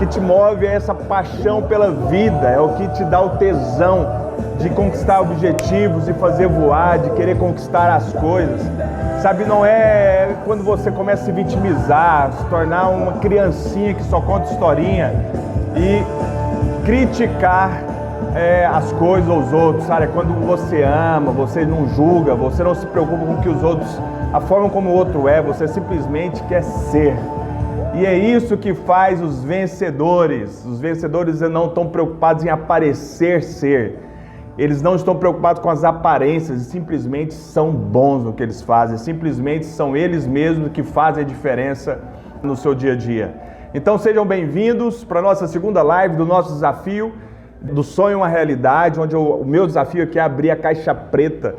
que te move é essa paixão pela vida, é o que te dá o tesão de conquistar objetivos, de fazer voar, de querer conquistar as coisas. Sabe, não é quando você começa a se vitimizar, se tornar uma criancinha que só conta historinha e criticar as coisas aos outros, sabe? É quando você ama, você não julga, você não se preocupa com que os outros, a forma como o outro é, você simplesmente quer ser. E é isso que faz os vencedores. Os vencedores não estão preocupados em aparecer ser. Eles não estão preocupados com as aparências, simplesmente são bons no que eles fazem, simplesmente são eles mesmos que fazem a diferença no seu dia a dia. Então sejam bem-vindos para a nossa segunda live do nosso desafio, do sonho à realidade, onde o meu desafio aqui é abrir a caixa preta,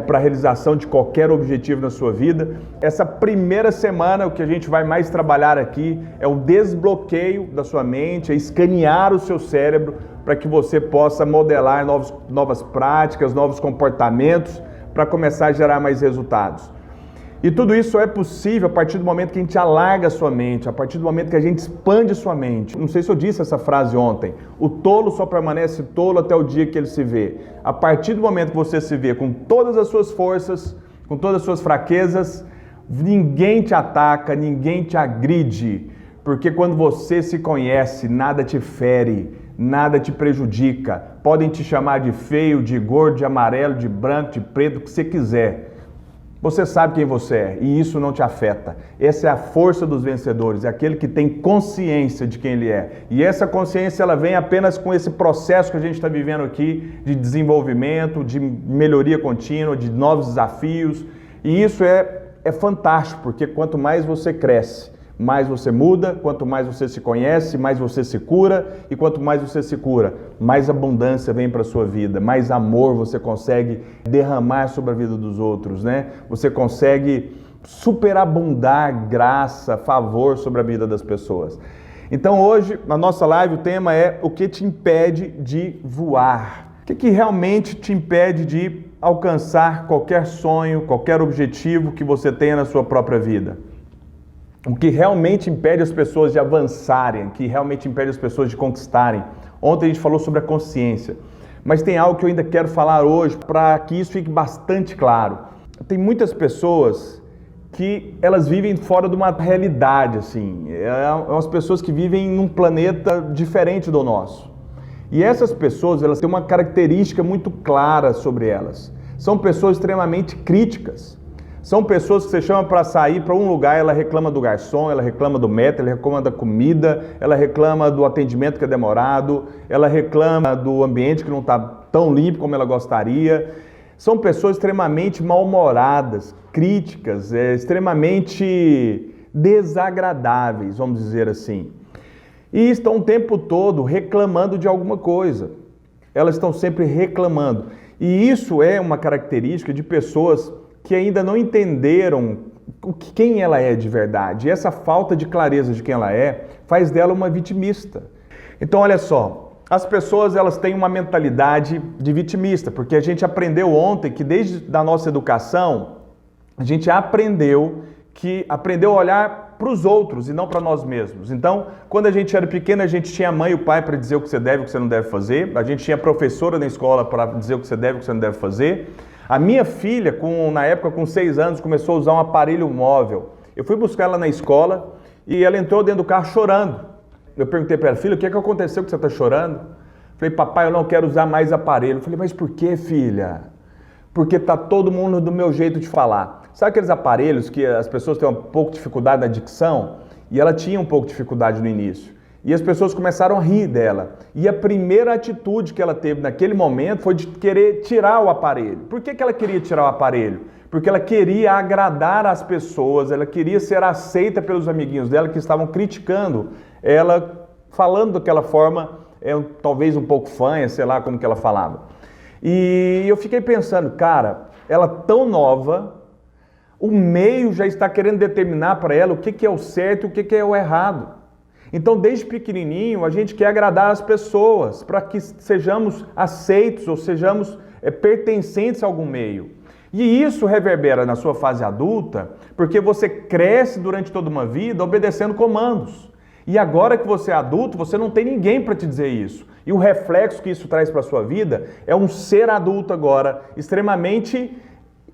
para a realização de qualquer objetivo na sua vida. Essa primeira semana, o que a gente vai mais trabalhar aqui é o desbloqueio da sua mente, é escanear o seu cérebro para que você possa modelar novas práticas, novos comportamentos para começar a gerar mais resultados. E tudo isso é possível a partir do momento que a gente alarga a sua mente, a partir do momento que a gente expande sua mente. Não sei se eu disse essa frase ontem. O tolo só permanece tolo até o dia que ele se vê. A partir do momento que você se vê com todas as suas forças, com todas as suas fraquezas, ninguém te ataca, ninguém te agride. Porque quando você se conhece, nada te fere, nada te prejudica. Podem te chamar de feio, de gordo, de amarelo, de branco, de preto, o que você quiser. Você sabe quem você é e isso não te afeta. Essa é a força dos vencedores, é aquele que tem consciência de quem ele é. E essa consciência ela vem apenas com esse processo que a gente está vivendo aqui de desenvolvimento, de melhoria contínua, de novos desafios. E isso é fantástico, porque quanto mais você cresce, mais você muda, quanto mais você se conhece, mais você se cura, e quanto mais você se cura, mais abundância vem para a sua vida, mais amor você consegue derramar sobre a vida dos outros, Você consegue superabundar graça, favor sobre a vida das pessoas. Então hoje, na nossa live, o tema é o que te impede de voar. O que realmente te impede de alcançar qualquer sonho, qualquer objetivo que você tenha na sua própria vida? O que realmente impede as pessoas de avançarem, o que realmente impede as pessoas de conquistarem. Ontem a gente falou sobre a consciência, mas tem algo que eu ainda quero falar hoje para que isso fique bastante claro. Tem muitas pessoas que elas vivem fora de uma realidade, assim. Umas pessoas que vivem num planeta diferente do nosso. E essas pessoas, elas têm uma característica muito clara sobre elas. São pessoas extremamente críticas. São pessoas que você chama para sair para um lugar, ela reclama do garçom, ela reclama do metro, ela reclama da comida, ela reclama do atendimento que é demorado, ela reclama do ambiente que não está tão limpo como ela gostaria. São pessoas extremamente mal-humoradas, críticas, extremamente desagradáveis, vamos dizer assim. E estão o tempo todo reclamando de alguma coisa. Elas estão sempre reclamando. E isso é uma característica de pessoas que ainda não entenderam quem ela é de verdade. E essa falta de clareza de quem ela é faz dela uma vitimista. Então, olha só, as pessoas elas têm uma mentalidade de vitimista, porque a gente aprendeu ontem que desde a nossa educação, a gente aprendeu a olhar para os outros e não para nós mesmos. Então, quando a gente era pequeno, a gente tinha a mãe e o pai para dizer o que você deve e o que você não deve fazer. A gente tinha a professora na escola para dizer o que você deve e o que você não deve fazer. A minha filha, na época com 6 anos, começou a usar um aparelho móvel. Eu fui buscar ela na escola e ela entrou dentro do carro chorando. Eu perguntei para ela, filha, o que aconteceu que você está chorando? Falei, papai, eu não quero usar mais aparelho. Eu falei, mas por que, filha? Porque está todo mundo do meu jeito de falar. Sabe aqueles aparelhos que as pessoas têm um pouco de dificuldade na dicção? E ela tinha um pouco de dificuldade no início. E as pessoas começaram a rir dela. E a primeira atitude que ela teve naquele momento foi de querer tirar o aparelho. Por que ela queria tirar o aparelho? Porque ela queria agradar as pessoas, ela queria ser aceita pelos amiguinhos dela que estavam criticando ela, falando daquela forma, talvez um pouco fanha, sei lá como que ela falava. E eu fiquei pensando, cara, ela tão nova, o meio já está querendo determinar para ela o que é o certo e o que é o errado. Então, desde pequenininho, a gente quer agradar as pessoas para que sejamos aceitos ou sejamos pertencentes a algum meio. E isso reverbera na sua fase adulta, porque você cresce durante toda uma vida obedecendo comandos. E agora que você é adulto, você não tem ninguém para te dizer isso. E o reflexo que isso traz para a sua vida é um ser adulto agora, extremamente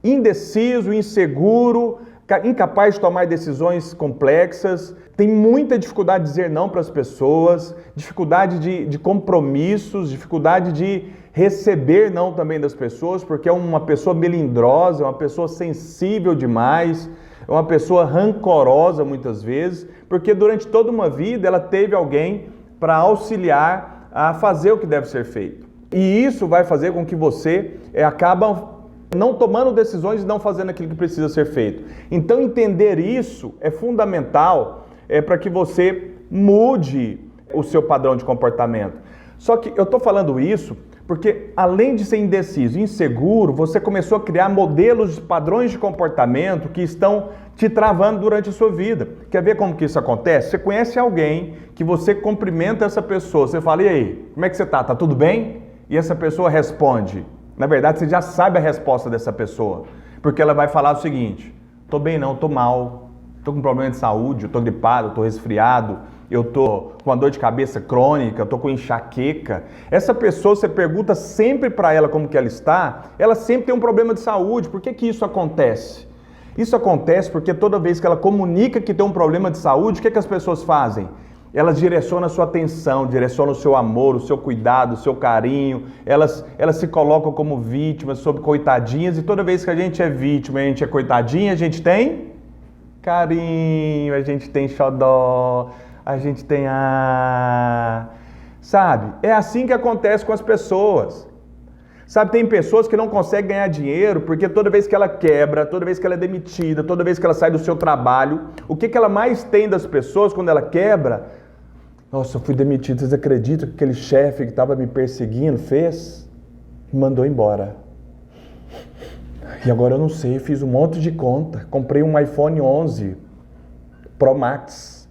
indeciso, inseguro, incapaz de tomar decisões complexas, tem muita dificuldade de dizer não para as pessoas, dificuldade de compromissos, dificuldade de receber não também das pessoas, porque é uma pessoa melindrosa, é uma pessoa sensível demais, é uma pessoa rancorosa muitas vezes, porque durante toda uma vida ela teve alguém para auxiliar a fazer o que deve ser feito. E isso vai fazer com que você acaba não tomando decisões e não fazendo aquilo que precisa ser feito. Então entender isso é fundamental para que você mude o seu padrão de comportamento. Só que eu estou falando isso porque além de ser indeciso, inseguro, você começou a criar modelos, padrões de comportamento que estão te travando durante a sua vida. Quer ver como que isso acontece? Você conhece alguém que você cumprimenta essa pessoa, você fala, e aí, como é que você tá? Tá tudo bem? E essa pessoa responde. Na verdade, você já sabe a resposta dessa pessoa, porque ela vai falar o seguinte, tô bem não, tô mal, tô com problema de saúde, eu tô gripado, eu tô resfriado, eu tô com uma dor de cabeça crônica, eu tô com enxaqueca. Essa pessoa, você pergunta sempre para ela como que ela está, ela sempre tem um problema de saúde. Por que que isso acontece? Isso acontece porque toda vez que ela comunica que tem um problema de saúde, o que que as pessoas fazem? Elas direcionam a sua atenção, direcionam o seu amor, o seu cuidado, o seu carinho, elas se colocam como vítimas, sobre coitadinhas, e toda vez que a gente é vítima, a gente é coitadinha, a gente tem carinho, a gente tem xodó, a gente tem sabe? É assim que acontece com as pessoas. Sabe, tem pessoas que não conseguem ganhar dinheiro porque toda vez que ela quebra, toda vez que ela é demitida, toda vez que ela sai do seu trabalho, o que ela mais tem das pessoas quando ela quebra? Nossa, eu fui demitido, vocês acreditam que aquele chefe que estava me perseguindo fez? Me mandou embora. E agora eu não sei, fiz um monte de conta, comprei um iPhone 11 Pro Max.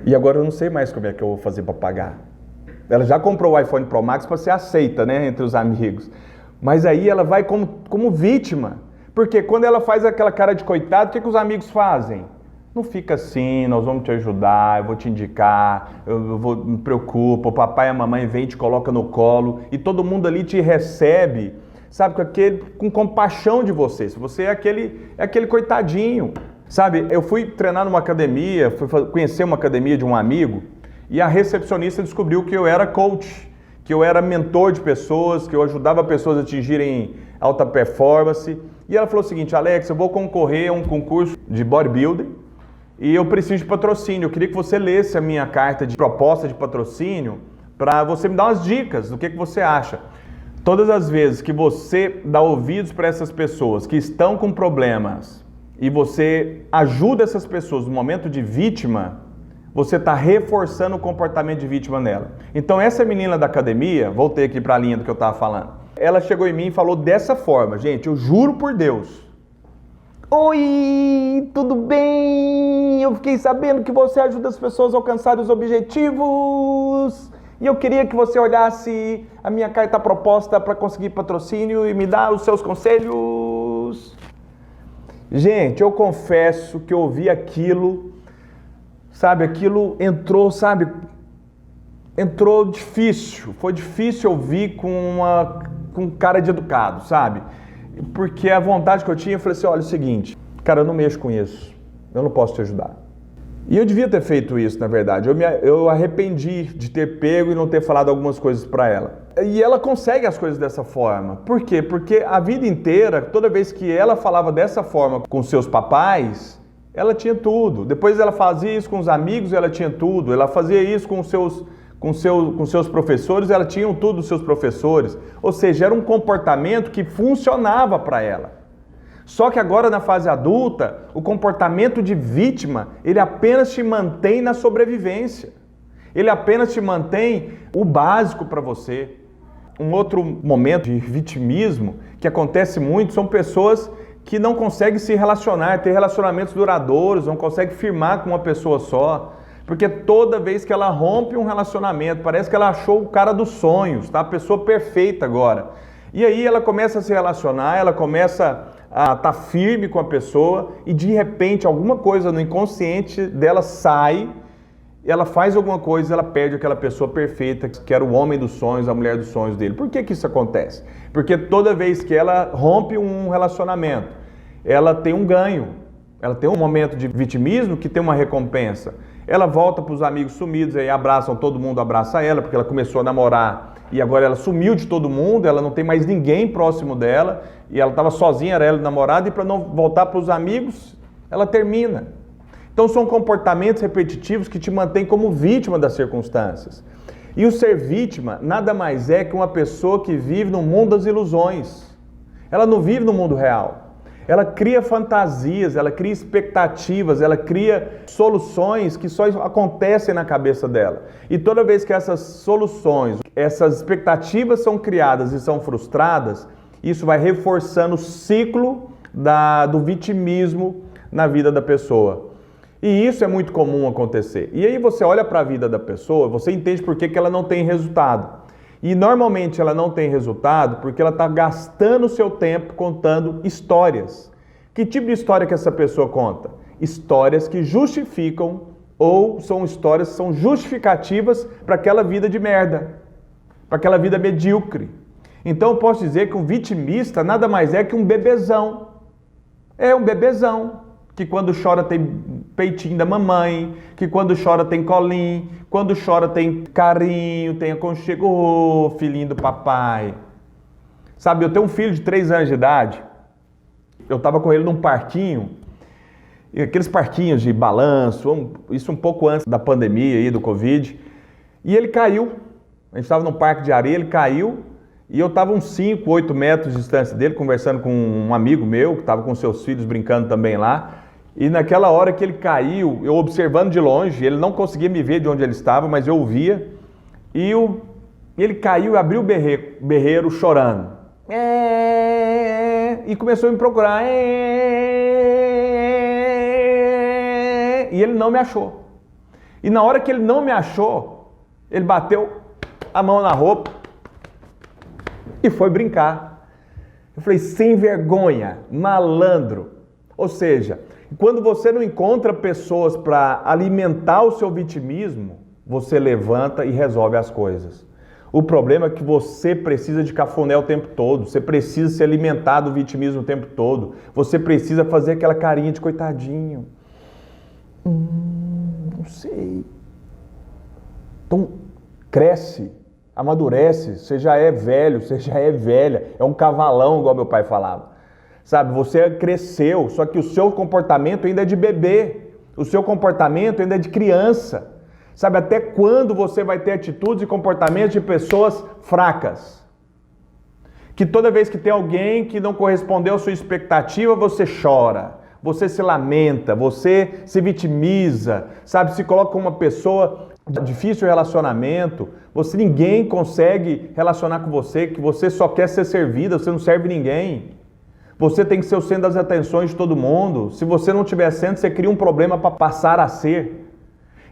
E agora eu não sei mais como é que eu vou fazer para pagar. Ela já comprou o iPhone Pro Max para ser aceita, né, entre os amigos. Mas aí ela vai como vítima. Porque quando ela faz aquela cara de coitado, o que os amigos fazem? Não fica assim, nós vamos te ajudar, eu vou te indicar, me preocupa, o papai e a mamãe vem e te coloca no colo e todo mundo ali te recebe, sabe, com compaixão de você. Você é aquele coitadinho. Sabe, eu fui treinar numa academia, fui conhecer uma academia de um amigo, e a recepcionista descobriu que eu era coach, que eu era mentor de pessoas, que eu ajudava pessoas a atingirem alta performance. E ela falou o seguinte, Alex, eu vou concorrer a um concurso de bodybuilding e eu preciso de patrocínio. Eu queria que você lesse a minha carta de proposta de patrocínio para você me dar umas dicas do que você acha. Todas as vezes que você dá ouvidos para essas pessoas que estão com problemas e você ajuda essas pessoas no momento de vítima, você está reforçando o comportamento de vítima nela. Então essa menina da academia, voltei aqui para a linha do que eu estava falando, ela chegou em mim e falou dessa forma, gente, eu juro por Deus. Oi, tudo bem? Eu fiquei sabendo que você ajuda as pessoas a alcançarem os objetivos e eu queria que você olhasse a minha carta proposta para conseguir patrocínio e me dar os seus conselhos. Gente, eu confesso que eu ouvi aquilo, sabe, aquilo entrou, sabe, entrou difícil, foi difícil ouvir com cara de educado, sabe, porque a vontade que eu tinha, eu falei assim, olha, é o seguinte, cara, eu não mexo com isso, eu não posso te ajudar. E eu devia ter feito isso, na verdade, eu arrependi de ter pego e não ter falado algumas coisas para ela. E ela consegue as coisas dessa forma. Por quê? Porque a vida inteira, toda vez que ela falava dessa forma com seus papais, ela tinha tudo. Depois ela fazia isso com os amigos, ela tinha tudo. Ela fazia isso com seus professores, ela tinha tudo dos seus professores. Ou seja, era um comportamento que funcionava para ela. Só que agora na fase adulta, o comportamento de vítima, ele apenas te mantém na sobrevivência. Ele apenas te mantém o básico para você. Um outro momento de vitimismo que acontece muito são pessoas que não conseguem se relacionar, ter relacionamentos duradouros, não conseguem firmar com uma pessoa só. Porque toda vez que ela rompe um relacionamento, parece que ela achou o cara dos sonhos, tá? A pessoa perfeita agora. E aí ela começa a se relacionar, ela começa a estar firme com a pessoa e de repente alguma coisa no inconsciente dela sai ela faz alguma coisa, ela perde aquela pessoa perfeita, que era o homem dos sonhos, a mulher dos sonhos dele. Por que que isso acontece? Porque toda vez que ela rompe um relacionamento, ela tem um ganho, ela tem um momento de vitimismo que tem uma recompensa. Ela volta para os amigos sumidos, aí abraçam, todo mundo abraça ela, porque ela começou a namorar e agora ela sumiu de todo mundo, ela não tem mais ninguém próximo dela, e ela estava sozinha, era ela namorada, e para não voltar para os amigos, ela termina. Então são comportamentos repetitivos que te mantêm como vítima das circunstâncias. E o ser vítima nada mais é que uma pessoa que vive no mundo das ilusões. Ela não vive no mundo real. Ela cria fantasias, ela cria expectativas, ela cria soluções que só acontecem na cabeça dela. E toda vez que essas soluções, essas expectativas são criadas e são frustradas, isso vai reforçando o ciclo do vitimismo na vida da pessoa. E isso é muito comum acontecer. E aí você olha para a vida da pessoa, você entende por que ela não tem resultado. E normalmente ela não tem resultado porque ela está gastando o seu tempo contando histórias. Que tipo de história que essa pessoa conta? Histórias que justificam ou são histórias que são justificativas para aquela vida de merda, para aquela vida medíocre. Então eu posso dizer que um vitimista nada mais é que um bebezão. É um bebezão. Que quando chora tem peitinho da mamãe, que quando chora tem colinho, quando chora tem carinho, tem aconchego, ô, filhinho do papai. Sabe, eu tenho um filho de 3 anos de idade, eu estava com ele num parquinho, aqueles parquinhos de balanço, isso um pouco antes da pandemia aí, do Covid, e ele caiu. A gente estava num parque de areia, ele caiu, e eu estava uns 5, 8 metros de distância dele, conversando com um amigo meu, que estava com seus filhos brincando também lá. E naquela hora que ele caiu, eu observando de longe, ele não conseguia me ver de onde ele estava, mas eu ouvia. E ele caiu e abriu o berreiro chorando. E começou a me procurar. E ele não me achou. E na hora que ele não me achou, ele bateu a mão na roupa e foi brincar. Eu falei, sem vergonha, malandro. Ou seja, quando você não encontra pessoas para alimentar o seu vitimismo, você levanta e resolve as coisas. O problema é que você precisa de cafuné o tempo todo, você precisa se alimentar do vitimismo o tempo todo, você precisa fazer aquela carinha de coitadinho. Não sei. Então, cresce, amadurece, você já é velho, você já é velha, é um cavalão, igual meu pai falava. Sabe, você cresceu, só que o seu comportamento ainda é de bebê, o seu comportamento ainda é de criança. Sabe, até quando você vai ter atitudes e comportamentos de pessoas fracas? Que toda vez que tem alguém que não correspondeu à sua expectativa, você chora, você se lamenta, você se vitimiza, sabe, se coloca como uma pessoa de difícil relacionamento, ninguém consegue relacionar com você, que você só quer ser servida, você não serve ninguém. Você tem que ser o centro das atenções de todo mundo. Se você não tiver centro, você cria um problema para passar a ser.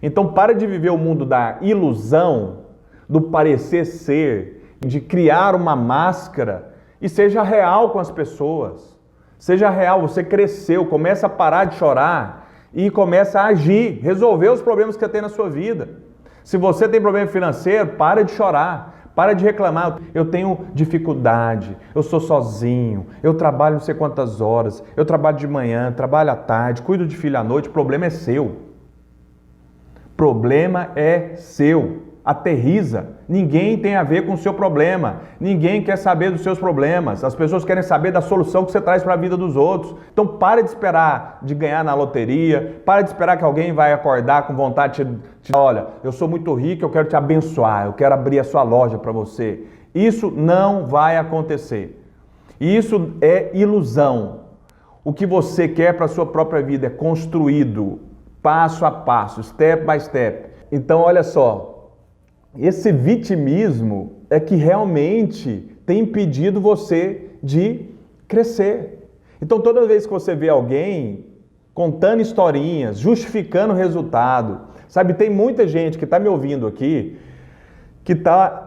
Então, para de viver o mundo da ilusão, do parecer ser, de criar uma máscara e seja real com as pessoas. Seja real, você cresceu, começa a parar de chorar e começa a agir, resolver os problemas que você tem na sua vida. Se você tem problema financeiro, para de chorar. Para de reclamar, eu tenho dificuldade, eu sou sozinho, eu trabalho não sei quantas horas, eu trabalho de manhã, trabalho à tarde, cuido de filho à noite, o problema é seu. Problema é seu. Aterriza. Ninguém tem a ver com o seu problema. Ninguém quer saber dos seus problemas. As pessoas querem saber da solução que você traz para a vida dos outros. Então para de esperar de ganhar na loteria. Para de esperar que alguém vai acordar com vontade de olha, eu sou muito rico, eu quero te abençoar, eu quero abrir a sua loja para você. Isso não vai acontecer. Isso é ilusão. O que você quer para a sua própria vida é construído passo a passo, step by step. Então olha só. Esse vitimismo é que realmente tem impedido você de crescer. Então toda vez que você vê alguém contando historinhas, justificando o resultado, sabe, tem muita gente que está me ouvindo aqui, que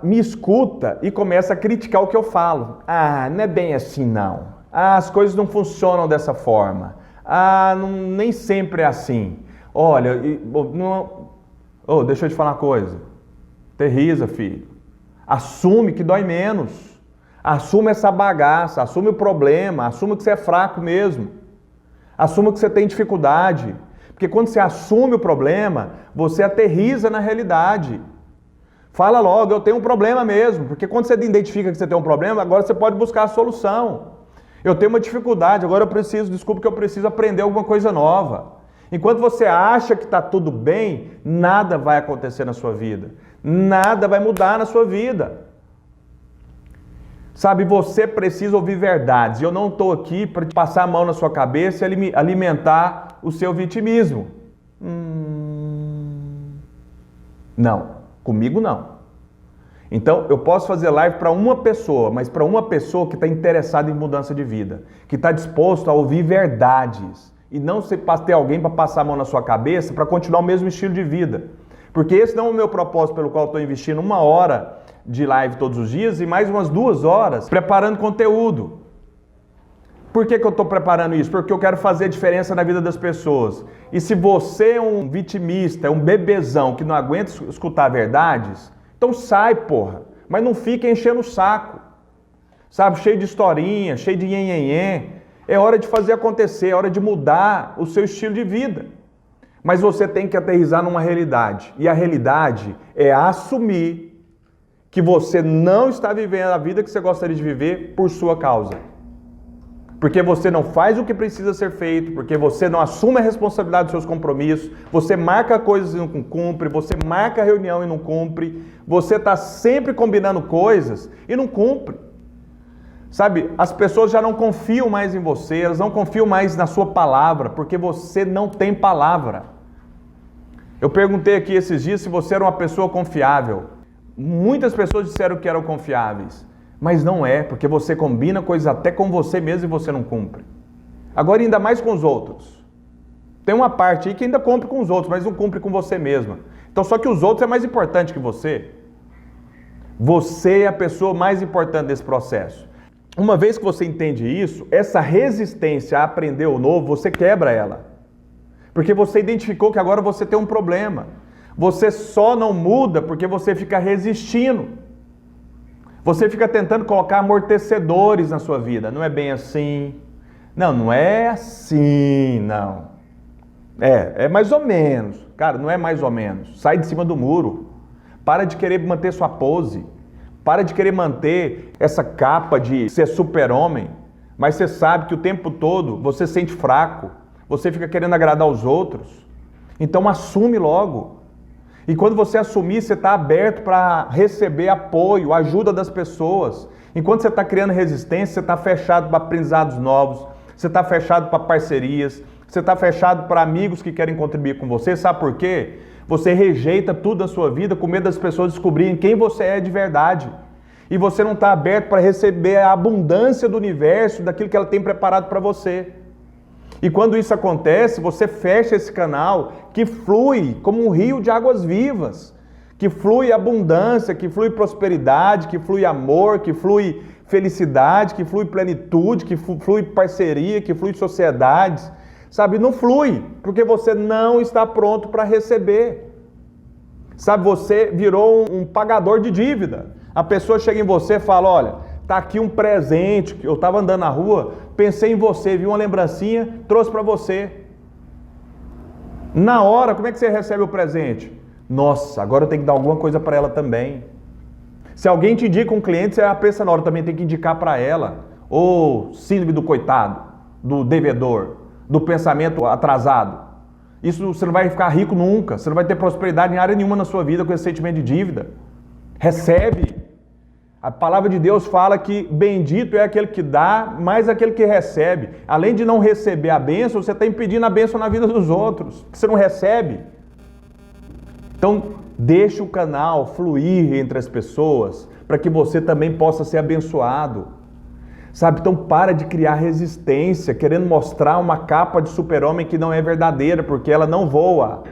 me escuta e começa a criticar o que eu falo. Ah, não é bem assim não. Ah, as coisas não funcionam dessa forma. Ah, nem sempre é assim. Olha, Ô, deixa eu te falar uma coisa. Aterriza, filho. Assume que dói menos. Assume essa bagaça, assume o problema, assume que você é fraco mesmo. Assume que você tem dificuldade. Porque quando você assume o problema, você aterriza na realidade. Fala logo, eu tenho um problema mesmo. Porque quando você identifica que você tem um problema, agora você pode buscar a solução. Eu tenho uma dificuldade, agora desculpa que eu preciso aprender alguma coisa nova. Enquanto você acha que está tudo bem, nada vai acontecer na sua vida. Nada vai mudar na sua vida. Sabe, você precisa ouvir verdades. E eu não estou aqui para passar a mão na sua cabeça e alimentar o seu vitimismo. Não, comigo não. Então, eu posso fazer live para uma pessoa, mas para uma pessoa que está interessada em mudança de vida, que está disposto a ouvir verdades e não ter alguém para passar a mão na sua cabeça para continuar o mesmo estilo de vida. Porque esse não é o meu propósito pelo qual eu estou investindo 1 hora de live todos os dias e mais umas 2 horas preparando conteúdo. Por que eu estou preparando isso? Porque eu quero fazer a diferença na vida das pessoas. E se você é um vitimista, é um bebezão que não aguenta escutar verdades, então sai, porra. Mas não fica enchendo o saco. Sabe, cheio de historinha, cheio de nhenhenhê. É hora de fazer acontecer, é hora de mudar o seu estilo de vida. Mas você tem que aterrissar numa realidade. E a realidade é assumir que você não está vivendo a vida que você gostaria de viver por sua causa. Porque você não faz o que precisa ser feito, porque você não assume a responsabilidade dos seus compromissos, você marca coisas e não cumpre, você marca reunião e não cumpre, você está sempre combinando coisas e não cumpre. Sabe, as pessoas já não confiam mais em você, elas não confiam mais na sua palavra, porque você não tem palavra. Eu perguntei aqui esses dias se você era uma pessoa confiável. Muitas pessoas disseram que eram confiáveis, mas não é, porque você combina coisas até com você mesmo e você não cumpre. Agora ainda mais com os outros. Tem uma parte aí que ainda cumpre com os outros, mas não cumpre com você mesma. Então só que os outros é mais importante que você. Você é a pessoa mais importante desse processo. Uma vez que você entende isso, essa resistência a aprender o novo, você quebra ela. Porque você identificou que agora você tem um problema. Você só não muda porque você fica resistindo. Você fica tentando colocar amortecedores na sua vida. Não é bem assim. Não é assim, não. É mais ou menos. Cara, não é mais ou menos. Sai de cima do muro. Para de querer manter sua pose. Para de querer manter essa capa de ser super-homem, mas você sabe que o tempo todo você se sente fraco, você fica querendo agradar os outros. Então assume logo. E quando você assumir, você está aberto para receber apoio, ajuda das pessoas. Enquanto você está criando resistência, você está fechado para aprendizados novos, você está fechado para parcerias, você está fechado para amigos que querem contribuir com você. Sabe por quê? Você rejeita tudo da sua vida com medo das pessoas descobrirem quem você é de verdade. E você não está aberto para receber a abundância do universo, daquilo que ela tem preparado para você. E quando isso acontece, você fecha esse canal que flui como um rio de águas vivas. Que flui abundância, que flui prosperidade, que flui amor, que flui felicidade, que flui plenitude, que flui parceria, que flui sociedades. Sabe, não flui, porque você não está pronto para receber. Sabe, você virou um pagador de dívida. A pessoa chega em você e fala, olha, tá aqui um presente, eu estava andando na rua, pensei em você, vi uma lembrancinha, trouxe para você. Na hora, como é que você recebe o presente? Nossa, agora eu tenho que dar alguma coisa para ela também. Se alguém te indica um cliente, você pensa na hora, também tem que indicar para ela. Ou síndrome do coitado, do devedor, do pensamento atrasado. Isso você não vai ficar rico nunca, você não vai ter prosperidade em área nenhuma na sua vida com esse sentimento de dívida. Recebe. A palavra de Deus fala que bendito é aquele que dá, mais aquele que recebe. Além de não receber a bênção, você está impedindo a bênção na vida dos outros, porque você não recebe. Então, deixe o canal fluir entre as pessoas, para que você também possa ser abençoado. Sabe, então para de criar resistência, querendo mostrar uma capa de super-homem que não é verdadeira, porque ela não voa.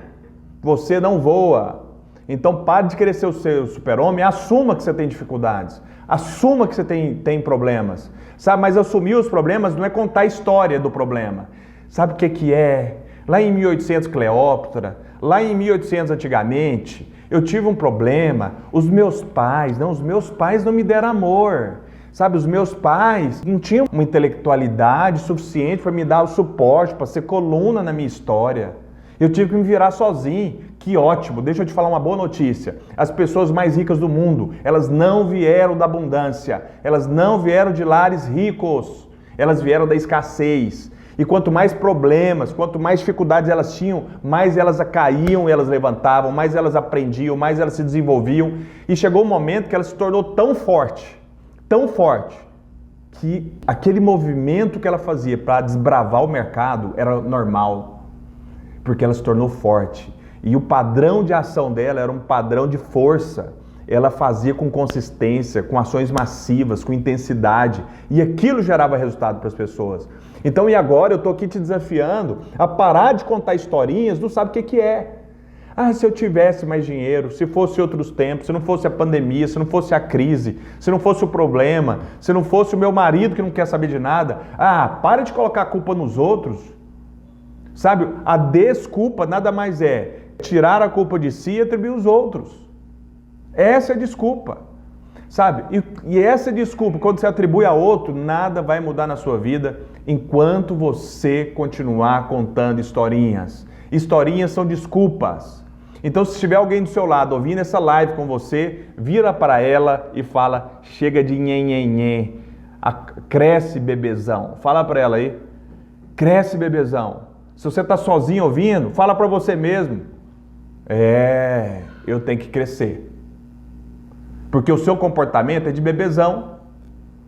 Você não voa. Então pare de querer ser o seu super-homem, assuma que você tem dificuldades, assuma que você tem problemas. Sabe, mas assumir os problemas não é contar a história do problema. Sabe o que é? Lá em 1800, Cleópatra, lá em 1800 antigamente, eu tive um problema, os meus pais não me deram amor. Sabe, os meus pais não tinham uma intelectualidade suficiente para me dar o suporte, para ser coluna na minha história. Eu tive que me virar sozinho. Que ótimo, deixa eu te falar uma boa notícia. As pessoas mais ricas do mundo, elas não vieram da abundância, elas não vieram de lares ricos, elas vieram da escassez. E quanto mais problemas, quanto mais dificuldades elas tinham, mais elas caíam e elas levantavam, mais elas aprendiam, mais elas se desenvolviam. E chegou um momento que ela se tornou tão forte, que aquele movimento que ela fazia para desbravar o mercado era normal, porque ela se tornou forte. E o padrão de ação dela era um padrão de força. Ela fazia com consistência, com ações massivas, com intensidade. E aquilo gerava resultado para as pessoas. Então, e agora eu estou aqui te desafiando a parar de contar historinhas, não sabe o que é. Ah, se eu tivesse mais dinheiro, se fosse outros tempos, se não fosse a pandemia, se não fosse a crise, se não fosse o problema, se não fosse o meu marido que não quer saber de nada. Ah, para de colocar a culpa nos outros. Sabe, a desculpa nada mais é tirar a culpa de si e atribuir os outros. Essa é a desculpa. Sabe, e essa desculpa, quando você atribui a outro, nada vai mudar na sua vida enquanto você continuar contando historinhas. Historinhas são desculpas. Então, se tiver alguém do seu lado ouvindo essa live com você, vira para ela e fala: chega de nhenhenhê, cresce bebezão. Fala para ela aí, cresce bebezão. Se você está sozinho ouvindo, fala para você mesmo: eu tenho que crescer. Porque o seu comportamento é de bebezão.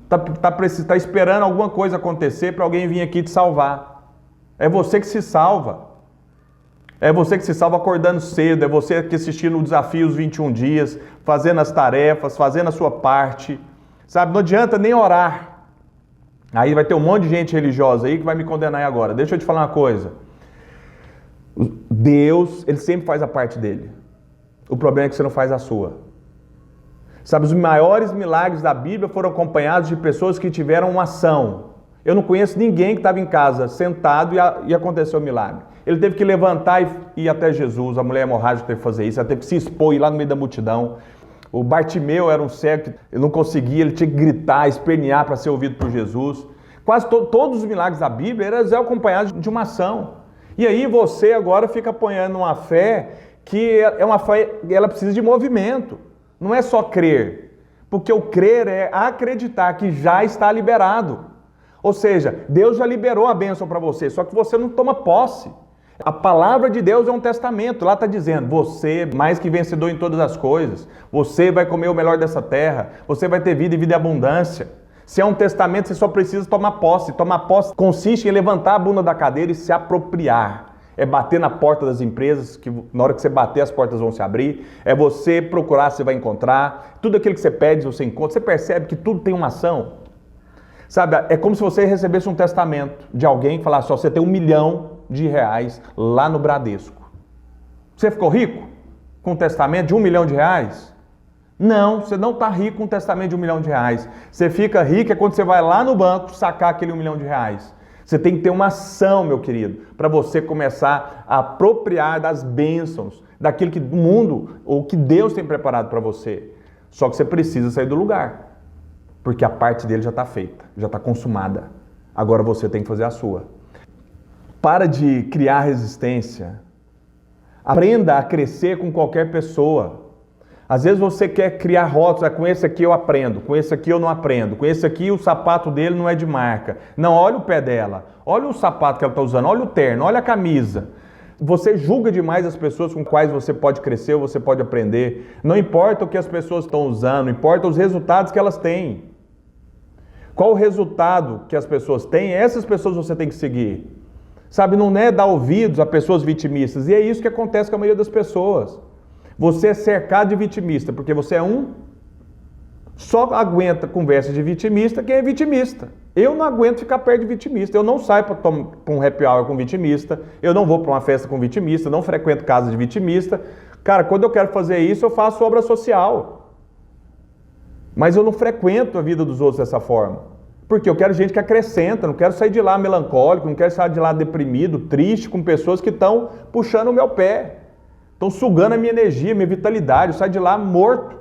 Tá esperando alguma coisa acontecer para alguém vir aqui te salvar. É você que se salva. É você que se salva acordando cedo, é você que assistindo o desafio os 21 dias, fazendo as tarefas, fazendo a sua parte. Sabe, não adianta nem orar. Aí vai ter um monte de gente religiosa aí que vai me condenar aí agora. Deixa eu te falar uma coisa. Deus, Ele sempre faz a parte dele. O problema é que você não faz a sua. Sabe, os maiores milagres da Bíblia foram acompanhados de pessoas que tiveram uma ação. Eu não conheço ninguém que estava em casa sentado e aconteceu o milagre. Ele teve que levantar e ir até Jesus. A mulher hemorrágica teve que fazer isso. Ela teve que se expor, ir lá no meio da multidão. O Bartimeu era um cego que ele não conseguia, ele tinha que gritar, espernear para ser ouvido por Jesus. Quase todos os milagres da Bíblia eram acompanhados de uma ação. E aí você agora fica apoiando uma fé que é uma fé, ela precisa de movimento. Não é só crer. Porque o crer é acreditar que já está liberado. Ou seja, Deus já liberou a bênção para você, só que você não toma posse. A palavra de Deus é um testamento, lá está dizendo: você é mais que vencedor em todas as coisas, você vai comer o melhor dessa terra, você vai ter vida e vida em abundância. Se é um testamento, você só precisa tomar posse. Tomar posse consiste em levantar a bunda da cadeira e se apropriar. É bater na porta das empresas, que na hora que você bater as portas vão se abrir. É você procurar, você vai encontrar. Tudo aquilo que você pede, você encontra. Você percebe que tudo tem uma ação. Sabe, é como se você recebesse um testamento de alguém que falasse: você tem R$1 milhão lá no Bradesco. Você ficou rico com um testamento de R$1 milhão? Não, você não está rico com um testamento de R$1 milhão. Você fica rico quando você vai lá no banco sacar aquele R$1 milhão. Você tem que ter uma ação, meu querido, para você começar a apropriar das bênçãos, daquilo que o mundo ou que Deus tem preparado para você. Só que você precisa sair do lugar, porque a parte dele já está feita, já está consumada. Agora você tem que fazer a sua. Para de criar resistência. Aprenda a crescer com qualquer pessoa. Às vezes você quer criar rótulos: com esse aqui eu aprendo, com esse aqui eu não aprendo, com esse aqui o sapato dele não é de marca. Não, olha o pé dela, olha o sapato que ela está usando, olha o terno, olha a camisa. Você julga demais as pessoas com quais você pode crescer ou você pode aprender. Não importa o que as pessoas estão usando, importa os resultados que elas têm. Qual o resultado que as pessoas têm? Essas pessoas você tem que seguir. Sabe, não é dar ouvidos a pessoas vitimistas. E é isso que acontece com a maioria das pessoas. Você é cercado de vitimista, porque você é só aguenta conversa de vitimista quem é vitimista. Eu não aguento ficar perto de vitimista. Eu não saio para um happy hour com vitimista. Eu não vou para uma festa com vitimista. Não frequento casa de vitimista. Cara, quando eu quero fazer isso, eu faço obra social. Mas eu não frequento a vida dos outros dessa forma. Porque eu quero gente que acrescenta. Não quero sair de lá melancólico. Não quero sair de lá deprimido, triste, com pessoas que estão puxando o meu pé. Estão sugando a minha energia, minha vitalidade. Eu saio de lá morto.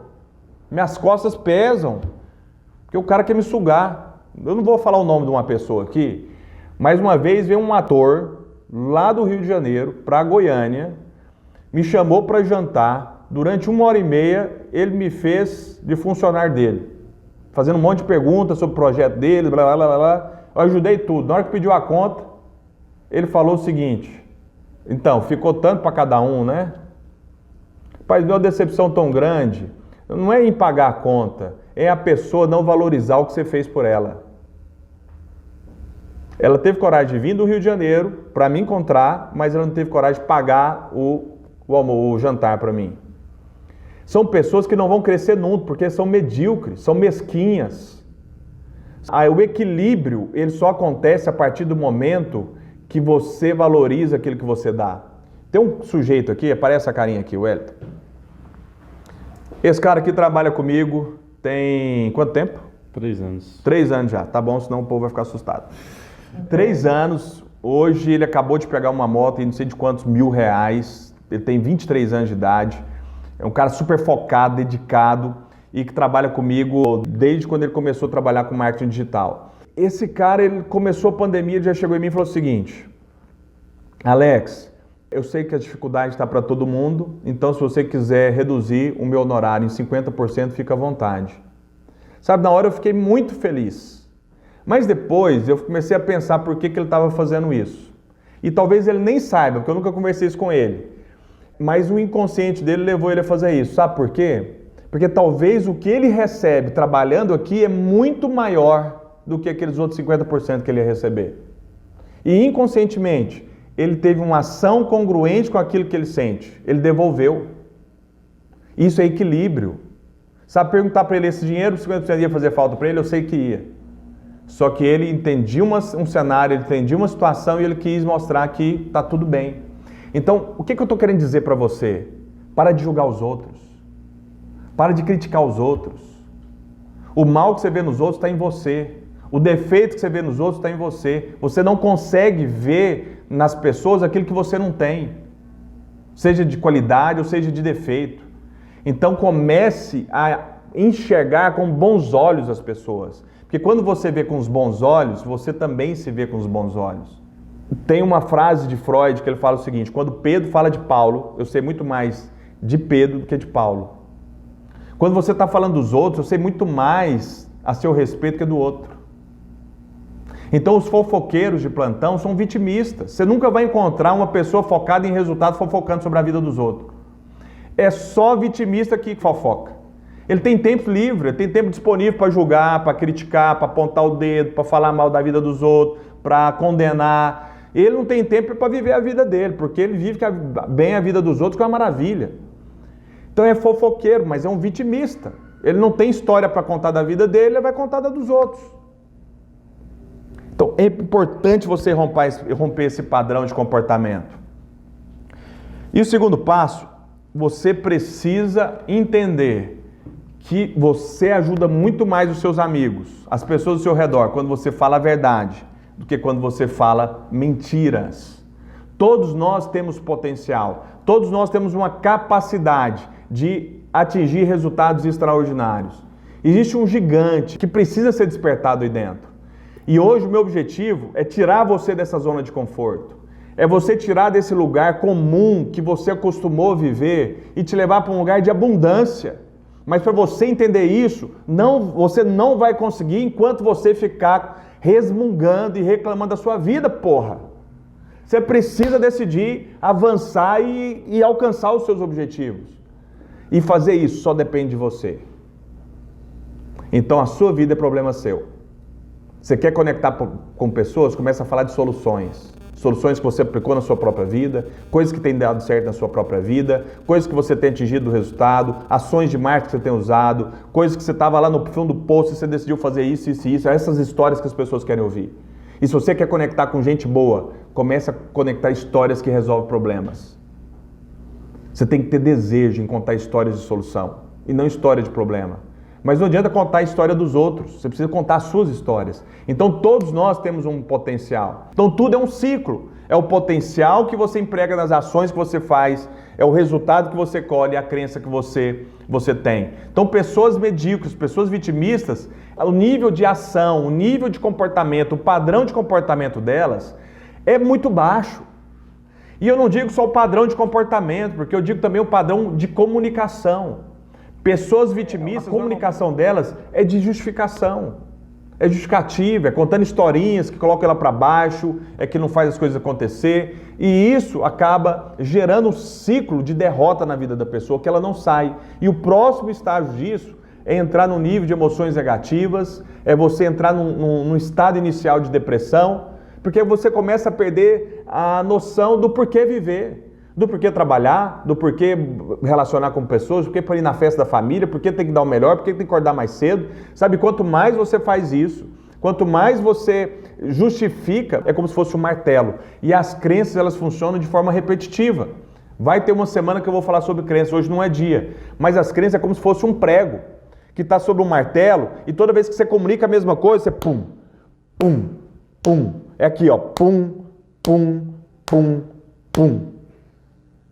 Minhas costas pesam. Porque o cara quer me sugar. Eu não vou falar o nome de uma pessoa aqui, mas uma vez veio um ator lá do Rio de Janeiro para Goiânia, me chamou para jantar. Durante 1h30 ele me fez de funcionário dele, fazendo um monte de perguntas sobre o projeto dele, blá, blá, blá, blá. Eu ajudei tudo. Na hora que pediu a conta, ele falou o seguinte: então, ficou tanto para cada um, né? Pai, deu uma decepção tão grande. Não é em pagar a conta, é a pessoa não valorizar o que você fez por ela. Ela teve coragem de vir do Rio de Janeiro para me encontrar, mas ela não teve coragem de pagar o jantar para mim. São pessoas que não vão crescer nunca, porque são medíocres, são mesquinhas. O equilíbrio, ele só acontece a partir do momento que você valoriza aquilo que você dá. Tem um sujeito aqui, aparece a carinha aqui, o Wellington. Esse cara aqui trabalha comigo tem quanto tempo? 3 anos. 3 anos já, tá bom, senão o povo vai ficar assustado. 3 anos, hoje ele acabou de pegar uma moto e não sei de quantos R$1.000, ele tem 23 anos de idade, é um cara super focado, dedicado e que trabalha comigo desde quando ele começou a trabalhar com marketing digital. Esse cara, ele começou a pandemia, já chegou em mim e falou o seguinte: Alex, eu sei que a dificuldade está para todo mundo, então se você quiser reduzir o meu honorário em 50%, fica à vontade. Sabe, na hora eu fiquei muito feliz. Mas depois eu comecei a pensar por que ele estava fazendo isso. E talvez ele nem saiba, porque eu nunca conversei isso com ele. Mas o inconsciente dele levou ele a fazer isso. Sabe por quê? Porque talvez o que ele recebe trabalhando aqui é muito maior do que aqueles outros 50% que ele ia receber. E inconscientemente, ele teve uma ação congruente com aquilo que ele sente. Ele devolveu. Isso é equilíbrio. Sabe, perguntar para ele esse dinheiro, 50% ia fazer falta para ele? Eu sei que ia. Só que ele entendia um cenário, ele entendia uma situação e ele quis mostrar que está tudo bem. Então, o que eu estou querendo dizer para você? Para de julgar os outros. Para de criticar os outros. O mal que você vê nos outros está em você. O defeito que você vê nos outros está em você. Você não consegue ver nas pessoas aquilo que você não tem. Seja de qualidade ou seja de defeito. Então comece a enxergar com bons olhos as pessoas. Porque quando você vê com os bons olhos, você também se vê com os bons olhos. Tem uma frase de Freud que ele fala o seguinte: quando Pedro fala de Paulo, eu sei muito mais de Pedro do que de Paulo. Quando você está falando dos outros, eu sei muito mais a seu respeito que do outro. Então os fofoqueiros de plantão são vitimistas. Você nunca vai encontrar uma pessoa focada em resultado fofocando sobre a vida dos outros. É só vitimista que fofoca. Ele tem tempo livre, ele tem tempo disponível para julgar, para criticar, para apontar o dedo, para falar mal da vida dos outros, para condenar. Ele não tem tempo para viver a vida dele, porque ele vive bem a vida dos outros, que é uma maravilha. Então é fofoqueiro, mas é um vitimista. Ele não tem história para contar da vida dele, ele vai contar da dos outros. Então é importante você romper esse padrão de comportamento. E o segundo passo, você precisa entender que você ajuda muito mais os seus amigos, as pessoas ao seu redor, quando você fala a verdade, do que quando você fala mentiras. Todos nós temos potencial, todos nós temos uma capacidade de atingir resultados extraordinários. Existe um gigante que precisa ser despertado aí dentro. E hoje o meu objetivo é tirar você dessa zona de conforto. É você tirar desse lugar comum que você acostumou a viver e te levar para um lugar de abundância. Mas para você entender isso, você não vai conseguir enquanto você ficar resmungando e reclamando da sua vida, porra. Você precisa decidir avançar e alcançar os seus objetivos. E fazer isso só depende de você. Então a sua vida é problema seu. Você quer conectar com pessoas? Começa a falar de soluções. Soluções que você aplicou na sua própria vida, coisas que têm dado certo na sua própria vida, coisas que você tem atingido o resultado, ações de marketing que você tem usado, coisas que você estava lá no fundo do poço e você decidiu fazer isso, essas histórias que as pessoas querem ouvir. E se você quer conectar com gente boa, comece a conectar histórias que resolvem problemas. Você tem que ter desejo em contar histórias de solução e não história de problema. Mas não adianta contar a história dos outros, você precisa contar as suas histórias. Então todos nós temos um potencial. Então tudo é um ciclo. É o potencial que você emprega nas ações que você faz, é o resultado que você colhe, a crença que você tem. Então, pessoas medíocres, pessoas vitimistas, o nível de ação, o nível de comportamento, o padrão de comportamento delas é muito baixo. E eu não digo só o padrão de comportamento, porque eu digo também o padrão de comunicação. Pessoas vitimistas, a comunicação delas é de justificação. É justificativa, é contando historinhas que colocam ela para baixo, é que não faz as coisas acontecer. E isso acaba gerando um ciclo de derrota na vida da pessoa que ela não sai. E o próximo estágio disso é entrar num nível de emoções negativas, é você entrar num estado inicial de depressão, porque você começa a perder a noção do porquê viver, do porquê trabalhar, do porquê relacionar com pessoas, do porquê ir na festa da família, porquê tem que dar o melhor, porquê tem que acordar mais cedo. Sabe, quanto mais você faz isso, quanto mais você justifica, é como se fosse um martelo. E as crenças, elas funcionam de forma repetitiva. Vai ter uma semana que eu vou falar sobre crenças, hoje não é dia. Mas as crenças é como se fosse um prego, que está sobre um martelo, e toda vez que você comunica a mesma coisa, você pum, pum, pum. É aqui, ó, pum, pum, pum, pum.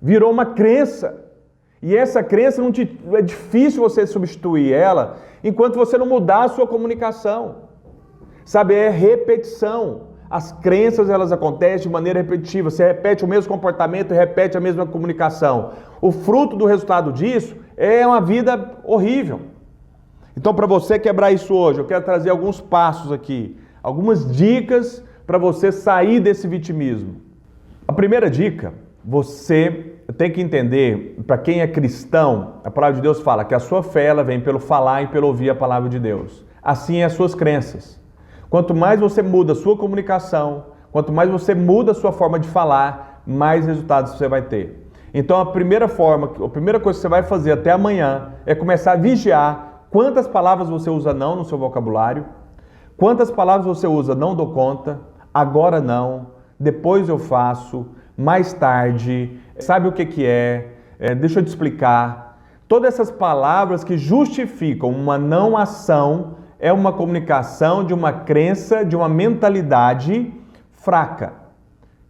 Virou uma crença. E essa crença é difícil você substituir ela enquanto você não mudar a sua comunicação. Sabe, é repetição. As crenças, elas acontecem de maneira repetitiva. Você repete o mesmo comportamento e repete a mesma comunicação. O fruto do resultado disso é uma vida horrível. Então, para você quebrar isso hoje, eu quero trazer alguns passos aqui, algumas dicas para você sair desse vitimismo. A primeira dica, você tem que entender, para quem é cristão, a palavra de Deus fala que a sua fé ela vem pelo falar e pelo ouvir a palavra de Deus. Assim é as suas crenças. Quanto mais você muda a sua comunicação, quanto mais você muda a sua forma de falar, mais resultados você vai ter. Então a primeira coisa que você vai fazer até amanhã é começar a vigiar quantas palavras você usa não no seu vocabulário, quantas palavras você usa não dou conta, agora não, depois eu faço, mais tarde, sabe o que é, deixa eu te explicar. Todas essas palavras que justificam uma não ação é uma comunicação de uma crença, de uma mentalidade fraca,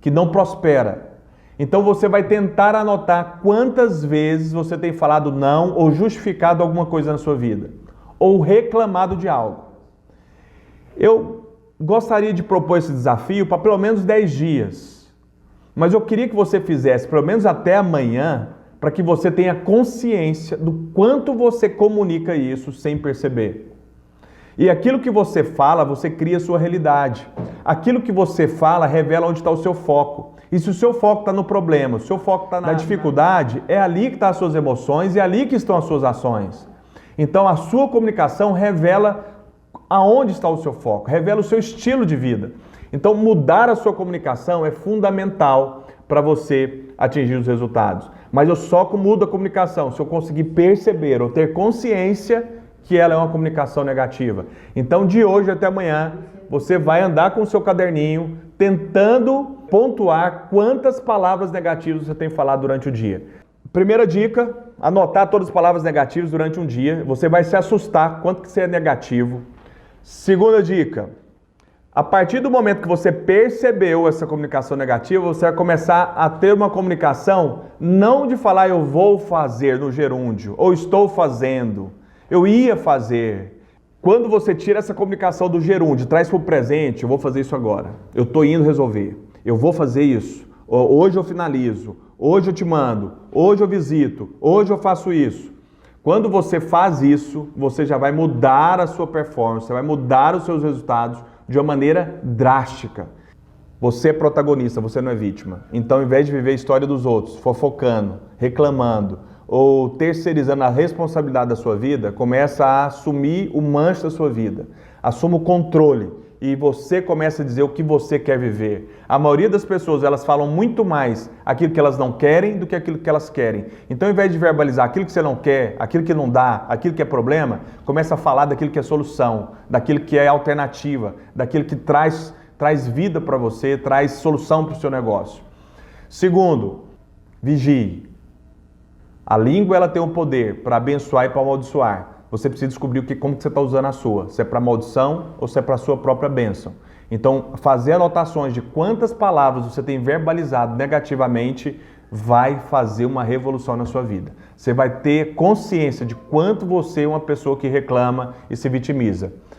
que não prospera. Então você vai tentar anotar quantas vezes você tem falado não ou justificado alguma coisa na sua vida, ou reclamado de algo. Eu gostaria de propor esse desafio para pelo menos 10 dias, mas eu queria que você fizesse pelo menos até amanhã, para que você tenha consciência do quanto você comunica isso sem perceber. E aquilo que você fala, você cria a sua realidade. Aquilo que você fala revela onde está o seu foco. E se o seu foco está no problema, se o seu foco está na dificuldade, é ali que estão as suas emoções e é ali que estão as suas ações. Então a sua comunicação revela aonde está o seu foco, revela o seu estilo de vida. Então mudar a sua comunicação é fundamental para você atingir os resultados. Mas eu só mudo a comunicação se eu conseguir perceber ou ter consciência que ela é uma comunicação negativa. Então de hoje até amanhã você vai andar com o seu caderninho tentando pontuar quantas palavras negativas você tem falado durante o dia. Primeira dica, anotar todas as palavras negativas durante um dia. Você vai se assustar quanto que você é negativo. Segunda dica, a partir do momento que você percebeu essa comunicação negativa, você vai começar a ter uma comunicação não de falar eu vou fazer no gerúndio, ou estou fazendo, eu ia fazer. Quando você tira essa comunicação do gerúndio, traz para o presente, eu vou fazer isso agora, eu estou indo resolver, eu vou fazer isso, hoje eu finalizo, hoje eu te mando, hoje eu visito, hoje eu faço isso. Quando você faz isso, você já vai mudar a sua performance, você vai mudar os seus resultados de uma maneira drástica. Você é protagonista, você não é vítima. Então, ao invés de viver a história dos outros, fofocando, reclamando ou terceirizando a responsabilidade da sua vida, começa a assumir o manche da sua vida. Assuma o controle e você começa a dizer o que você quer viver. A maioria das pessoas, elas falam muito mais aquilo que elas não querem do que aquilo que elas querem. Então, ao invés de verbalizar aquilo que você não quer, aquilo que não dá, aquilo que é problema, começa a falar daquilo que é solução, daquilo que é alternativa, daquilo que traz vida para você, traz solução para o seu negócio. Segundo, vigie. A língua ela tem o poder para abençoar e para amaldiçoar. Você precisa descobrir como que você está usando a sua. Se é para maldição ou se é para a sua própria bênção. Então, fazer anotações de quantas palavras você tem verbalizado negativamente vai fazer uma revolução na sua vida. Você vai ter consciência de quanto você é uma pessoa que reclama e se vitimiza.